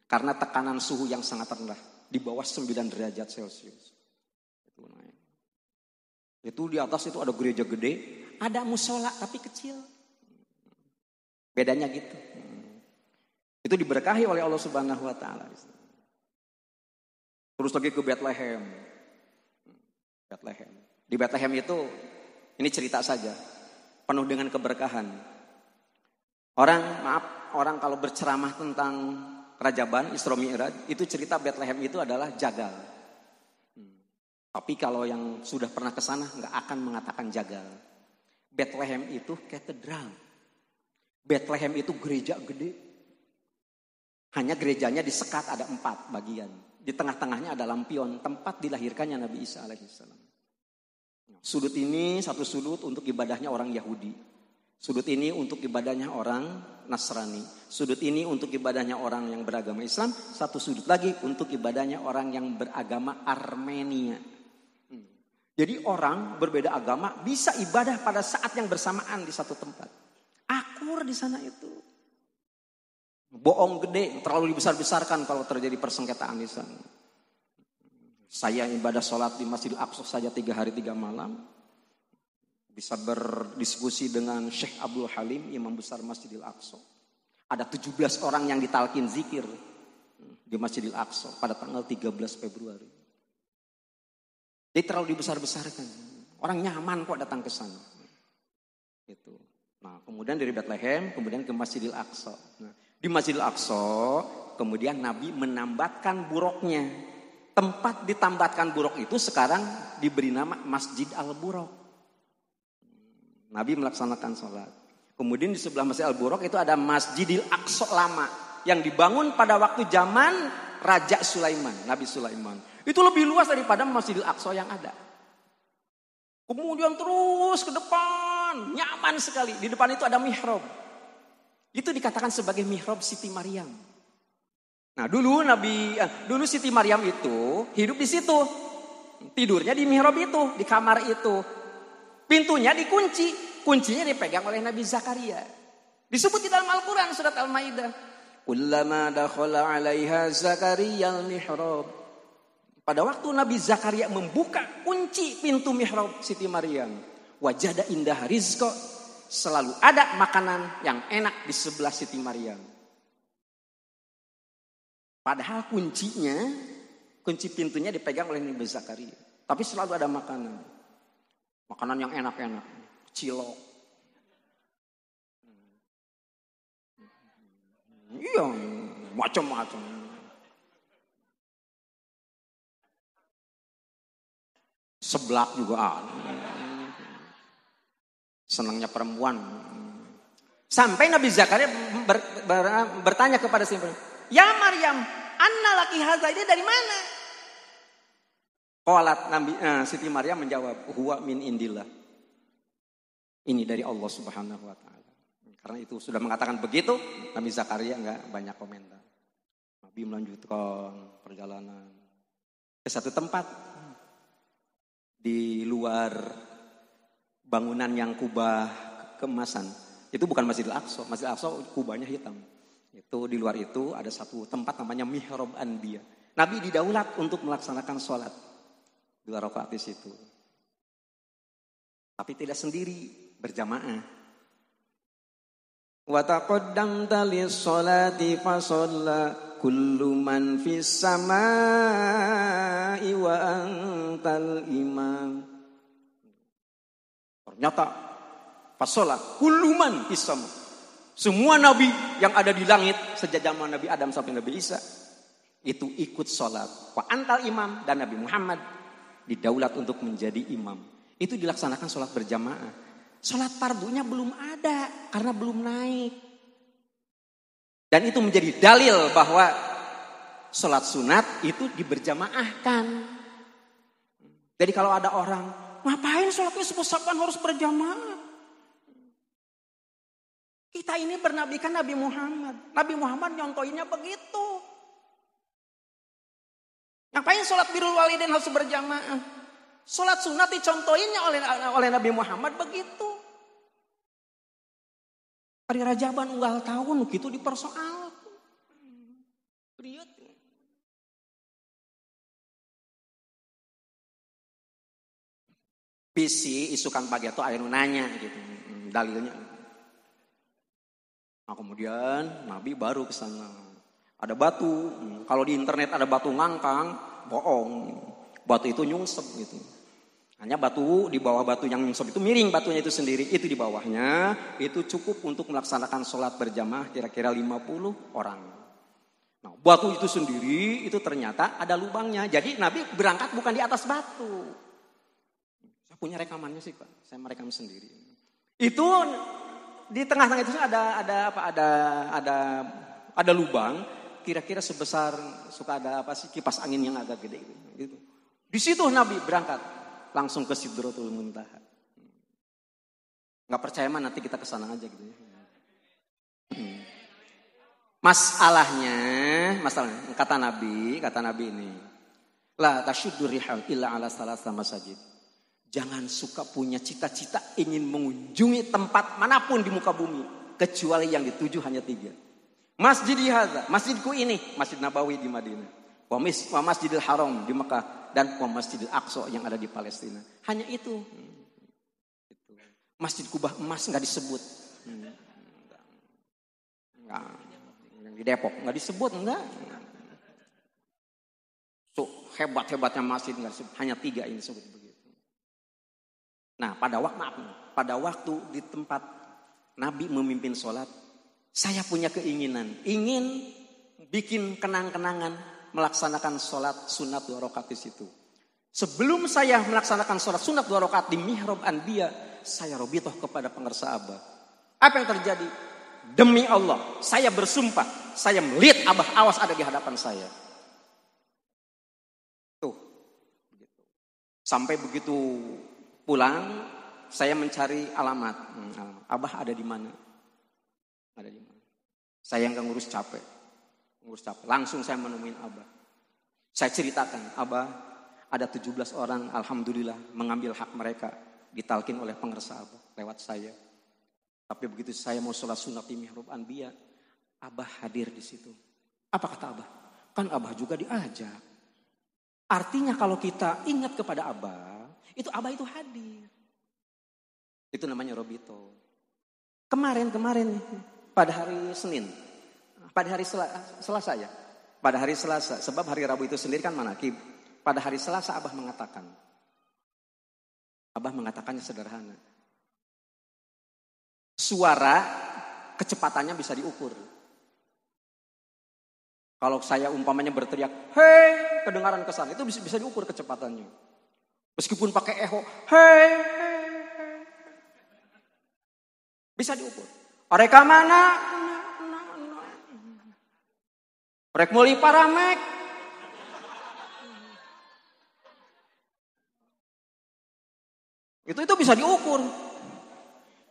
Karena tekanan suhu yang sangat rendah, di bawah 9 derajat Celcius. Itu di atas itu ada gereja gede, ada musola tapi kecil. Bedanya gitu. Itu diberkahi oleh Allah Subhanahu wa Ta'ala. Terus lagi ke Bethlehem. Di Bethlehem itu, ini cerita saja, penuh dengan keberkahan. Orang kalau berceramah tentang kerajaban Isra Mi'raj, itu cerita Bethlehem itu adalah jagal. Tapi kalau yang sudah pernah ke sana nggak akan mengatakan jagal. Bethlehem itu katedral. Bethlehem itu gereja gede. Hanya gerejanya disekat ada 4 bagian. Di tengah-tengahnya ada lampion, tempat dilahirkannya Nabi Isa alaihissalam. Sudut ini satu sudut untuk ibadahnya orang Yahudi. Sudut ini untuk ibadahnya orang Nasrani. Sudut ini untuk ibadahnya orang yang beragama Islam. Satu sudut lagi untuk ibadahnya orang yang beragama Armenia. Jadi orang berbeda agama bisa ibadah pada saat yang bersamaan di satu tempat. Akur di sana itu. Bohong gede, terlalu dibesar-besarkan kalau terjadi persengketaan di sana. Saya ibadah sholat di Masjidil Aqsa saja 3 hari 3 malam. bisa berdiskusi dengan Syekh Abdul Halim, imam besar Masjidil Aqsa. Ada 17 orang yang ditalkin zikir di Masjidil Aqsa pada tanggal 13 Februari. Jadi terlalu dibesar-besarkan. Orang nyaman kok datang ke sana. Gitu. Nah, kemudian dari Bethlehem, kemudian ke Masjidil Aqsa. Nah, di Masjidil Aqsa, kemudian Nabi menambatkan buruknya. Tempat ditambatkan buruk itu sekarang diberi nama Masjid Al-Buraq. Nabi melaksanakan sholat. Kemudian di sebelah Masjid Al-Buraq itu ada Masjidil Aqsa lama. Yang dibangun pada waktu zaman Raja Sulaiman, Nabi Sulaiman. Itu lebih luas daripada Masjidil Aqsa yang ada. Kemudian terus ke depan, nyaman sekali. Di depan itu ada mihrab. Itu dikatakan sebagai mihrab Siti Maryam. Nah dulu Siti Maryam itu hidup di situ. Tidurnya di mihrab itu, di kamar itu. Pintunya dikunci, kuncinya dipegang oleh Nabi Zakaria. Disebut di dalam Al-Quran surat Al-Maidah. Kullama dakhala 'alaiha Zakaria al-mihrab. Pada waktu Nabi Zakaria membuka kunci pintu mihrab Siti Maryam, wajada indah rizqa, selalu ada makanan yang enak di sebelah Siti Maryam. Padahal kunci pintunya dipegang oleh Nabi Zakaria, tapi selalu ada makanan. Makanan yang enak-enak, cilok. Iya, macam-macam. Seblak juga ada. Senangnya perempuan. Sampai Nabi Zakaria bertanya kepada Siti Maryam, "Ya Maryam, anna laki hadza, ini dari mana?" Qalat Siti Maryam menjawab, "Huwa min indillah." Ini dari Allah Subhanahu wa taala. Karena itu sudah mengatakan begitu, Nabi Zakaria enggak banyak komentar. Nabi melanjutkan perjalanan ke satu tempat di luar bangunan yang kubah keemasan. Itu bukan Masjidil Aqsa. Masjidil Aqsa kubahnya hitam. Itu di luar itu ada satu tempat namanya Mihrab Anbiya. Nabi didaulat untuk melaksanakan sholat 2 rakaat di situ. Tapi tidak sendiri, berjamaah. Wa taqaddamta lis-sholati fa shalla kullu man fis samai wa antal imam. Ternyata fa shalla kullu man fis sama. Semua nabi yang ada di langit sejak zaman Nabi Adam sampai Nabi Isa itu ikut sholat. Wa antal imam, dan Nabi Muhammad didaulat untuk menjadi imam. Itu dilaksanakan sholat berjamaah. Sholat fardunya belum ada karena belum naik. Dan itu menjadi dalil bahwa sholat sunat itu diberjamaahkan. Jadi kalau ada orang, ngapain sholatnya sebesarkan harus berjamaah? Kita ini bernabikan Nabi Muhammad. Nabi Muhammad nyontoinnya begitu. Ngapain sholat birrul walidain harus berjamaah? Sholat sunat dicontohinnya oleh Nabi Muhammad begitu. Hari Rajaban unggal tahun gitu dipersoal. Riut. Bisi isukan pagi itu aya nu nanya gitu. Dalilnya. Nah kemudian Nabi baru ke sana. Ada batu. Kalau di internet ada batu ngangkang, bohong. Batu itu nyungsep gitu. Hanya batu, di bawah batu yang nyungsep itu miring batunya itu sendiri. Itu di bawahnya, itu cukup untuk melaksanakan sholat berjamaah kira-kira 50 orang. Nah batu itu sendiri, itu ternyata ada lubangnya. Jadi Nabi berangkat bukan di atas batu. Saya punya rekamannya sih Pak, saya merekam sendiri. Itu di tengah-tengah itu ada lubang. Kira-kira sebesar suka ada kipas angin yang agak gede gitu. Di situ Nabi berangkat langsung ke Sidratul Muntaha. Nggak percaya mah nanti kita kesana aja gitu. Masalahnya kata Nabi ini, la tasyuddur rihal illa ala salasa masajid. Jangan suka punya cita-cita ingin mengunjungi tempat manapun di muka bumi kecuali yang dituju hanya 3. Masjid hadza, masjidku ini, Masjid Nabawi di Madinah. Wa Masjidil Haram di Mekah dan wa Masjidil Aqsa yang ada di Palestina. Hanya itu. Masjid Kubah emas nggak disebut. Enggak. Di Depok nggak disebut, enggak. Tuh hebat-hebatnya masjid nggak disebut, hanya 3 ini disebut begitu. Nah pada waktu di tempat Nabi memimpin sholat, saya punya keinginan, ingin bikin kenang-kenangan melaksanakan sholat sunat 2 rakaat di situ. Sebelum saya melaksanakan sholat sunat 2 rakaat di mihrab Anbiya, saya robitoh kepada pengersa Abah. Apa yang terjadi? Demi Allah, saya bersumpah, saya melihat Abah awas ada di hadapan saya. Tuh, begitu. Sampai begitu pulang, saya mencari alamat. Abah ada di mana? Ada di mana? Saya nggak ngurus capek. Langsung saya menemuin Abah. Saya ceritakan, Abah ada 17 orang, alhamdulillah mengambil hak mereka, ditalkin oleh pengersa Abah lewat saya. Tapi begitu saya mau sholat sunat di mihrab Anbiya, Abah hadir di situ. Apa kata Abah? Kan Abah juga diajak. Artinya kalau kita ingat kepada Abah, itu Abah itu hadir. Itu namanya robito. Kemarin pada hari Senin, pada hari Selasa ya. Pada hari Selasa, sebab hari Rabu itu sendiri kan manakib. Pada hari Selasa Abah mengatakannya sederhana. Suara kecepatannya bisa diukur. Kalau saya umpamanya berteriak, hei, kedengaran kesan, itu bisa diukur kecepatannya. Meskipun pakai echo, hei, bisa diukur. Mereka mana? Rek muli paramek. Itu bisa diukur.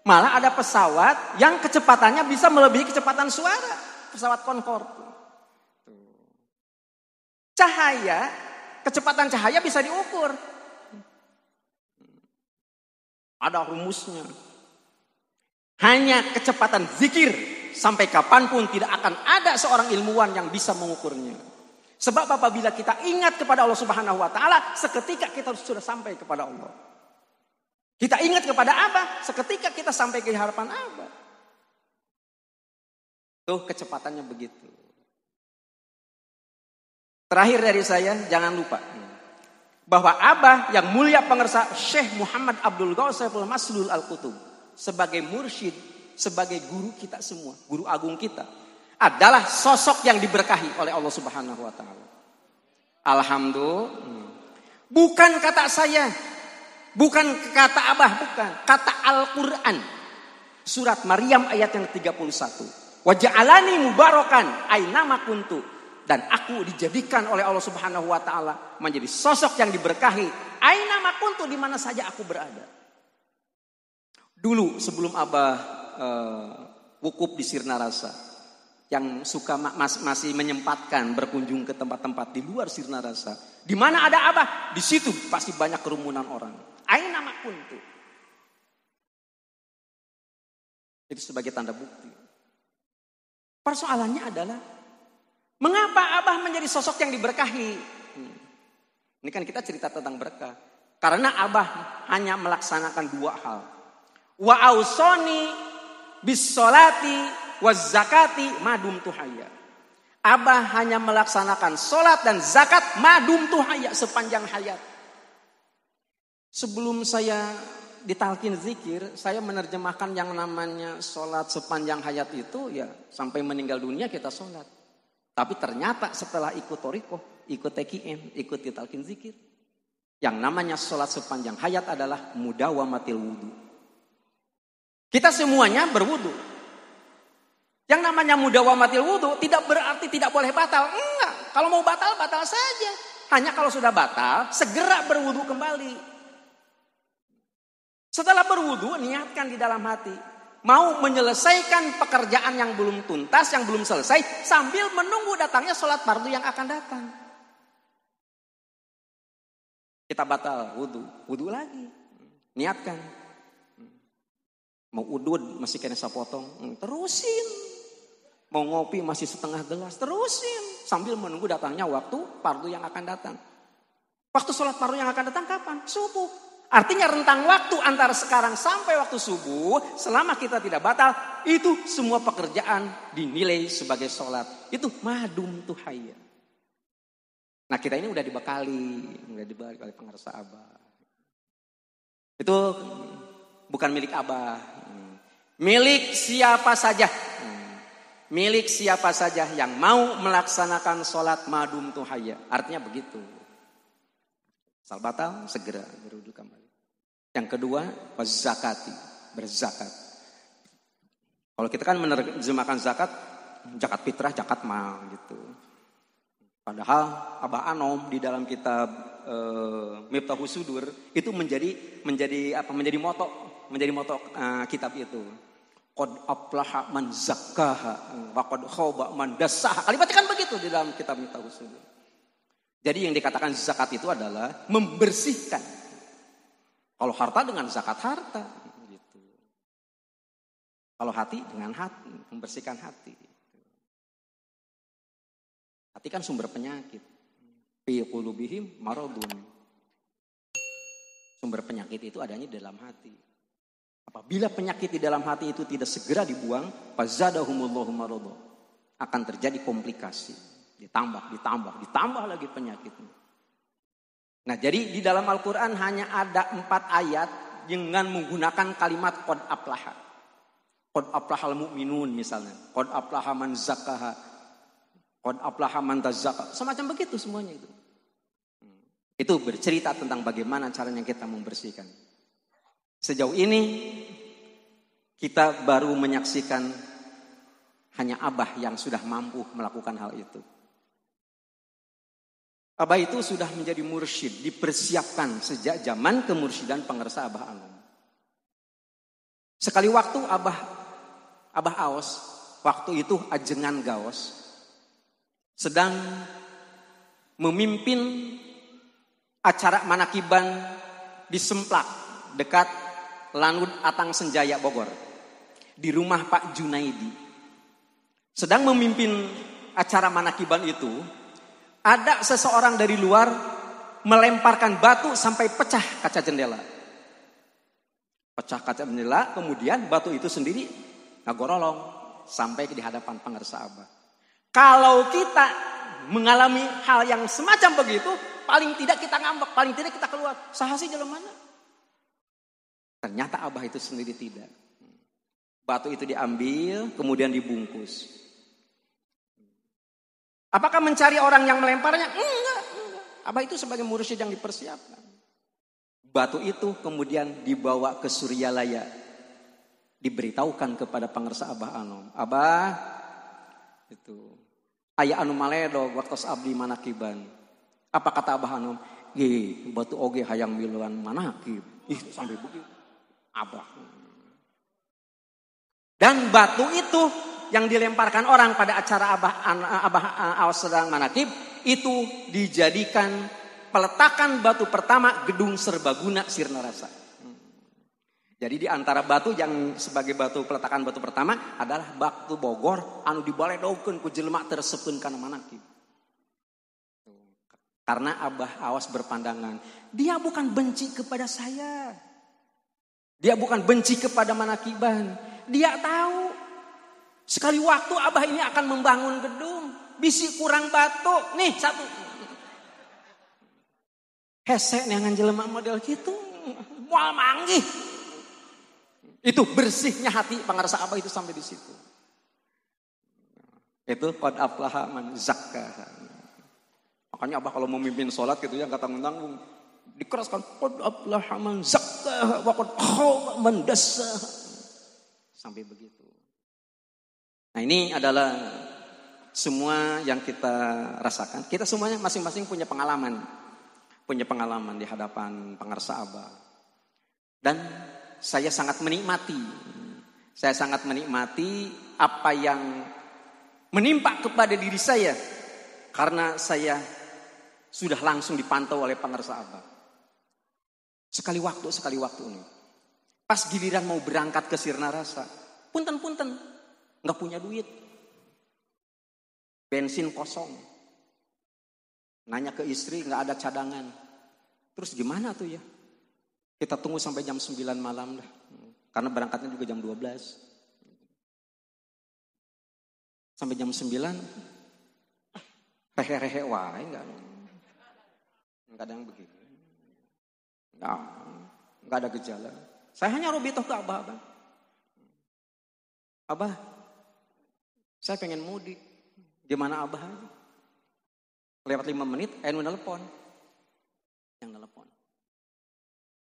Malah ada pesawat yang kecepatannya bisa melebihi kecepatan suara. Pesawat Concorde. Cahaya, kecepatan cahaya bisa diukur. Ada rumusnya. Hanya kecepatan zikir sampai kapanpun tidak akan ada seorang ilmuwan yang bisa mengukurnya. Sebab apabila kita ingat kepada Allah Subhanahu wa taala, seketika kita sudah sampai kepada Allah. Kita ingat kepada Abah, seketika kita sampai ke harapan Abah. Tuh kecepatannya begitu. Terakhir dari saya, jangan lupa bahwa Abah yang mulia pengersa Syekh Muhammad Abdul Ghausiful Maslul Al-Qutub sebagai mursyid, sebagai guru kita semua, guru agung kita, adalah sosok yang diberkahi oleh Allah Subhanahu wa taala. Alhamdulillah. Bukan kata saya, bukan kata Abah, bukan. Kata Al-Quran. Surat Maryam ayat yang 31. Waja'alani mubarakan ainama kuntu. Dan aku dijadikan oleh Allah Subhanahu wa ta'ala menjadi sosok yang diberkahi. Ainama kuntu, di mana saja aku berada. Dulu sebelum Abah wukuf di Sirna Rasa. Yang suka masih menyempatkan berkunjung ke tempat-tempat di luar Sirna Rasa. Di mana ada Abah, di situ pasti banyak kerumunan orang. Ainama kuntu. Itu sebagai tanda bukti. Persoalannya adalah, mengapa Abah menjadi sosok yang diberkahi? Ini kan kita cerita tentang berkah. Karena Abah hanya melaksanakan 2 hal. Wa ausoni bis sholati waz zakati madum tuhaya. Abah hanya melaksanakan sholat dan zakat madum tuhaya, sepanjang hayat. Sebelum saya ditalkin zikir, saya menerjemahkan yang namanya sholat sepanjang hayat itu ya sampai meninggal dunia kita sholat. Tapi ternyata setelah ikut thorikoh, ikut TKM, ikut ditalkin zikir, yang namanya sholat sepanjang hayat adalah mudawamatil wudu. Kita semuanya berwudu. Yang namanya mudawamatil wudu tidak berarti tidak boleh batal. Enggak, kalau mau batal, batal saja. Hanya kalau sudah batal, segera berwudu kembali. Setelah berwudu, niatkan di dalam hati. Mau menyelesaikan pekerjaan yang belum tuntas, yang belum selesai, sambil menunggu datangnya sholat fardu yang akan datang. Kita batal wudu lagi. Niatkan. Mau udud masih kena sapotong, terusin. Mau ngopi masih setengah gelas, terusin. Sambil menunggu datangnya waktu fardu yang akan datang. Waktu sholat fardu yang akan datang kapan? Subuh. Artinya rentang waktu antara sekarang sampai waktu subuh, selama kita tidak batal, itu semua pekerjaan dinilai sebagai sholat. Itu madum tuhaya. Nah kita ini udah dibekali oleh pengarsa Abah. Itu bukan milik Abah. Milik siapa saja. Milik siapa saja yang mau melaksanakan sholat madum tuhaya. Artinya begitu. Asal batal, segera berwudu kembali. Yang kedua, zakati, berzakat. Kalau kita kan menerjemahkan zakat fitrah, zakat mal gitu. Padahal Abah Anom di dalam kitab Miftahus Sudur itu menjadi moto kitab itu. Qad aflaha man zakkaha wa qad khaba man dassaha. Kalimatnya kan begitu di dalam kitab Miftahus Sudur. Jadi yang dikatakan zakat itu adalah membersihkan. Kalau harta dengan zakat harta, gitu. Kalau hati dengan hati, membersihkan hati. Hati kan sumber penyakit. Fi qulubihim maradun. Sumber penyakit itu adanya di dalam hati. Apabila penyakit di dalam hati itu tidak segera dibuang, fazadahumullahu marada. Akan terjadi komplikasi. Ditambah lagi penyakitnya. Nah jadi di dalam Al-Quran hanya ada 4 ayat dengan menggunakan kalimat qad aflaha. Qad aflahal mu'minun misalnya. Qad aflaha man zakkaha. Qad aflaha man tazakka. Semacam begitu semuanya itu. Itu bercerita tentang bagaimana caranya kita membersihkan. Sejauh ini kita baru menyaksikan hanya Abah yang sudah mampu melakukan hal itu. Abah itu sudah menjadi mursyid, dipersiapkan sejak zaman kemursyidan pengarsa Abah Anom. Sekali waktu Abah Aos, waktu itu ajengan Gaos, sedang memimpin acara manakiban di Semplak, dekat Lanut Atang Senjaya Bogor, di rumah Pak Junaidi. Sedang memimpin acara manakiban itu, ada seseorang dari luar melemparkan batu sampai pecah kaca jendela. Pecah kaca jendela, kemudian batu itu sendiri ngagorolong sampai di hadapan pengarsa Abah. Kalau kita mengalami hal yang semacam begitu, paling tidak kita ngambek, paling tidak kita keluar. Sahasi jalan mana? Ternyata Abah itu sendiri tidak. Batu itu diambil, kemudian dibungkus. Apakah mencari orang yang melemparnya? Enggak. Abah itu sebagai mursyid yang dipersiapkan. Batu itu kemudian dibawa ke Suryalaya. Diberitahukan kepada pengarsa Abah Anom. Abah, itu aya anu maledo waktu abdi manakiban. Apa kata Abah Anom? Batu oge hayang miluan manakib. Sampai begitu. Abah. Dan batu itu yang dilemparkan orang pada acara Abah Aos sedang manakib itu dijadikan peletakan batu pertama gedung serbaguna Sirna Rasa. Jadi di antara batu yang sebagai batu peletakan batu pertama adalah batu Bogor anu dibaledokeun ku jelema tersepkeun kana manakib. Karena Abah Aos berpandangan, dia bukan benci kepada saya. Dia bukan benci kepada manakiban. Dia tahu sekali waktu Abah ini akan membangun gedung. Bisi kurang batu. Nih satu. Hese neangan jelema model gitu. Mual manggih. Itu bersihnya hati pengarsa Abah itu sampai di situ. Itu qad aflaha man zakkaha. Makanya Abah kalau memimpin sholat gitu ya enggak tanggung-tanggung. Dikeraskan qad aflaha man zakkaha wa qad khaba man dassaha. Sampai begitu. Nah ini adalah semua yang kita rasakan. Kita semuanya masing-masing punya pengalaman. Punya pengalaman di hadapan pengarsa Abah. Dan saya sangat menikmati. Saya sangat menikmati apa yang menimpa kepada diri saya. Karena saya sudah langsung dipantau oleh pengarsa Abah. Sekali waktu ini. Pas giliran mau berangkat ke Sirna Rasa. Punten. Nggak punya duit. Bensin kosong. Nanya ke istri nggak ada cadangan. Terus gimana tuh ya? Kita tunggu sampai jam 9 malam dah. Karena berangkatnya juga jam 12. Sampai jam 9 rehe-rehe wae enggak ada yang begitu. Enggak ada gejala. Saya hanya robitoh ke Abah. Abah, saya pengen mudik. Gimana Abah? Lewat 5 menit, Enu nelpon. Yang nelpon.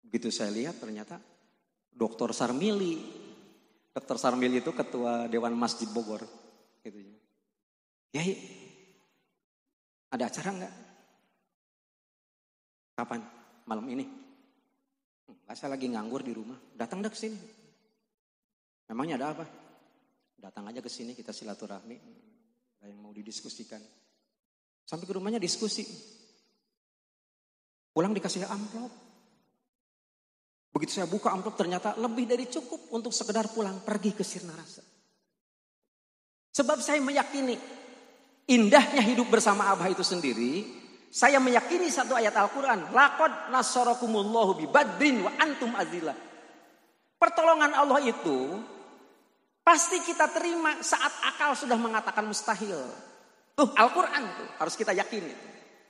Begitu saya lihat ternyata Dr. Sarmili. Dr. Sarmili itu ketua Dewan Masjid Bogor. Gitu. Yai, ada acara enggak? Kapan? Malam ini? Saya lagi nganggur di rumah. Datang dah ke sini. Memangnya ada apa? Datang aja ke sini kita silaturahmi. Ada yang mau didiskusikan. Sampai ke rumahnya diskusi. Pulang dikasih amplop. Begitu saya buka amplop ternyata lebih dari cukup untuk sekedar pulang pergi ke Sirna Rasa. Sebab saya meyakini indahnya hidup bersama Abah itu sendiri. Saya meyakini satu ayat Al-Quran. Laqad nasarakumullahu bi badrin wa antum azillah. Pertolongan Allah itu pasti kita terima saat akal sudah mengatakan mustahil. Tuh Al-Quran tuh harus kita yakini.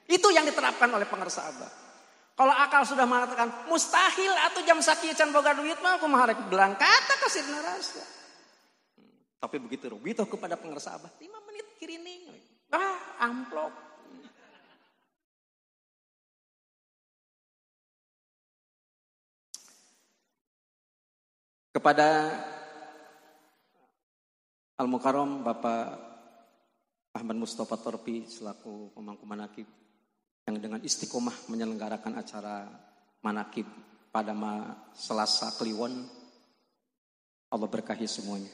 Itu yang diterapkan oleh pengersa Abah. Kalau akal sudah mengatakan mustahil atau jam sakieu can boga duit mah kumaha rek berangkat ka Sirna Rasa. Tapi begitu rubitoh kepada pengersa Abah 5 menit kirining. Amplop. Kepada Al-Mukarram Bapak Ahmad Mustafa Torpi selaku pemangku manakib yang dengan istiqomah menyelenggarakan acara manakib pada Selasa Kliwon. Allah berkahi semuanya.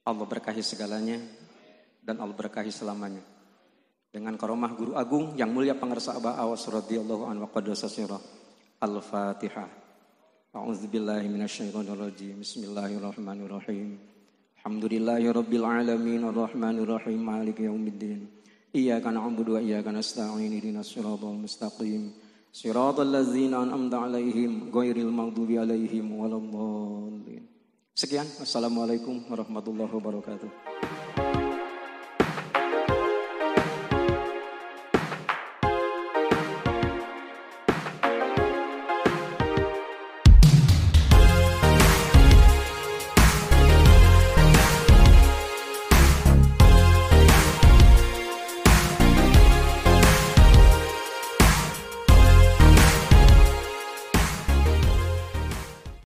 Allah berkahi segalanya dan Allah berkahi selamanya. Dengan karomah Guru Agung yang mulia pengersa Abah Awas radhiyallahu anhu wa qaddasa sirah. Al-Fatihah. A'udzubillahi minasyaitonirrajim. Bismillahirrahmanirrahim. Alhamdulillahirabbil alamin arrahmanir rahim maliki yaumiddin. Iyyaka na'budu wa iyyaka nasta'in ihdinas siratal mustaqim. Siratal ladzina an'amta 'alaihim ghairil maghdubi 'alaihim waladdallin. Sekian, assalamualaikum warahmatullahi wabarakatuh.